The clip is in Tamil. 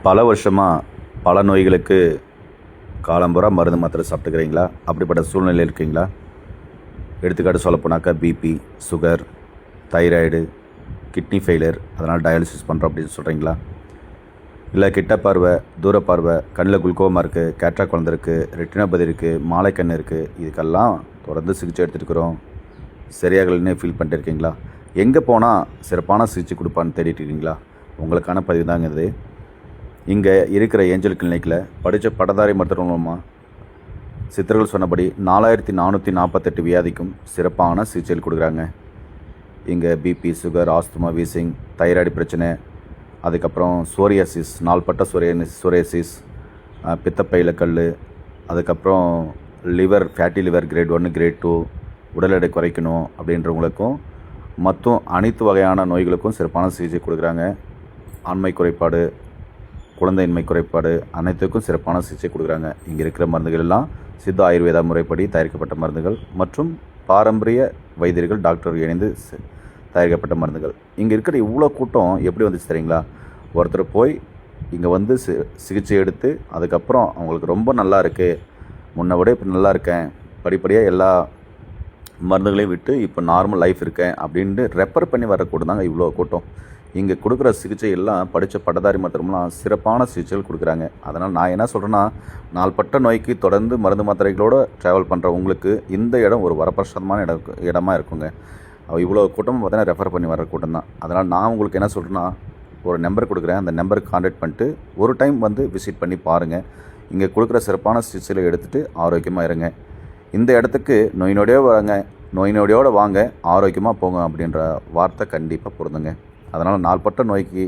பல வருஷமாக பல நோய்களுக்கு காலம்புறா மருந்து மாத்திரை சாப்பிட்டுக்கிறீங்களா? அப்படிப்பட்ட சூழ்நிலையில் இருக்கீங்களா? எடுத்துக்காட்டு சொல்லப்போனாக்கா BP, sugar, thyroid, kidney failure, அதனால் டயாலிசிஸ் பண்ணுறோம் அப்படின்னு சொல்கிறீங்களா? இல்லை கிட்ட பார்வை, தூர பார்வை, கண்ணில் குளுக்கோமா இருக்குது, கேட்ராக்ட் வளர்ந்துருக்கு, ரெட்டினோபதி இருக்குது, மாலைக்கண் இருக்குது, இதுக்கெல்லாம் தொடர்ந்து சிகிச்சை எடுத்துகிட்டு சரியாகலன்னே ஃபீல் பண்ணிட்டு இருக்கீங்களா? எங்கே போனால் சிறப்பான சிகிச்சை கொடுப்பான்னு தேடிட்டு இருக்கீங்களா? உங்களுக்கான பதிவு தாங்க இது. இங்கே இருக்கிற ஏஞ்சல் கிளினிக்கில் படித்த பட்டதாரி மருத்துவ மூலமாக சித்தர்கள் சொன்னபடி 4448 வியாதிக்கும் சிறப்பான சிகிச்சைகள் கொடுக்குறாங்க. இங்கே BP, sugar, asthma, wheezing, thyroid பிரச்சனை, அதுக்கப்புறம் சோரியாசிஸ், நாள்பட்ட சோரியாசிஸ், பித்தப்பையில் கல், அதுக்கப்புறம் liver, fatty liver grade 1, grade 2, உடல் எடை குறைக்கணும் அப்படின்றவங்களுக்கும் மற்றும் அனைத்து வகையான நோய்களுக்கும் சிறப்பான சிகிச்சை கொடுக்குறாங்க. ஆண்மை குறைபாடு, குழந்தையின்மை குறைபாடு அனைத்துக்கும் சிறப்பான சிகிச்சை கொடுக்குறாங்க. இங்கே இருக்கிற மருந்துகள் எல்லாம் சித்த ஆயுர்வேதா முறைப்படி தயாரிக்கப்பட்ட மருந்துகள் மற்றும் பாரம்பரிய வைத்தியர்கள் டாக்டர் இணைந்து தயாரிக்கப்பட்ட மருந்துகள். இங்கே இருக்கிற இவ்வளோ கூட்டம் எப்படி வந்துச்சு தெரியுங்களா? ஒருத்தர் போய் இங்கே வந்து சிகிச்சை எடுத்து அதுக்கப்புறம் அவங்களுக்கு ரொம்ப நல்லா இருக்குது, முன்னை விட இப்போ நல்லா இருக்கேன், படிப்படியாக எல்லா மருந்துகளையும் விட்டு இப்போ நார்மல் லைஃப் இருக்கேன் அப்படின்ட்டு ரெஃபர் பண்ணி வர கூட்டம் தாங்க இவ்வளோ கூட்டம். இங்கே கொடுக்குற சிகிச்சை எல்லாம் படித்த பட்டதாரி மருத்துவம்லாம் சிறப்பான சிகிச்சைகள் கொடுக்குறாங்க. அதனால் நான் என்ன சொல்கிறேன்னா, நாள்பட்ட நோய்க்கு தொடர்ந்து மருந்து மாத்திரைகளோடு ட்ராவல் பண்ணுற உங்களுக்கு இந்த இடம் ஒரு வரப்பிரசாதமான இடமா இருக்குங்க. இவ்வளோ கூட்டமும் பார்த்தீங்கன்னா ரெஃபர் பண்ணி வர கூட்டம் தான். அதனால் நான் உங்களுக்கு என்ன சொல்கிறேன்னா, ஒரு நம்பர் கொடுக்குறேன், அந்த நம்பருக்கு கான்டாக்ட் பண்ணிட்டு ஒரு டைம் வந்து விசிட் பண்ணி பாருங்கள். இங்கே கொடுக்குற சிறப்பான சிகிச்சைகளை எடுத்துகிட்டு ஆரோக்கியமாக இருங்க. இந்த இடத்துக்கு நோய் நொடியோடு வாங்க, ஆரோக்கியமாக போங்க அப்படின்ற வார்த்தை கண்டிப்பாக பொருந்துங்க. அதனால் நாள்பட்ட நோய்க்கு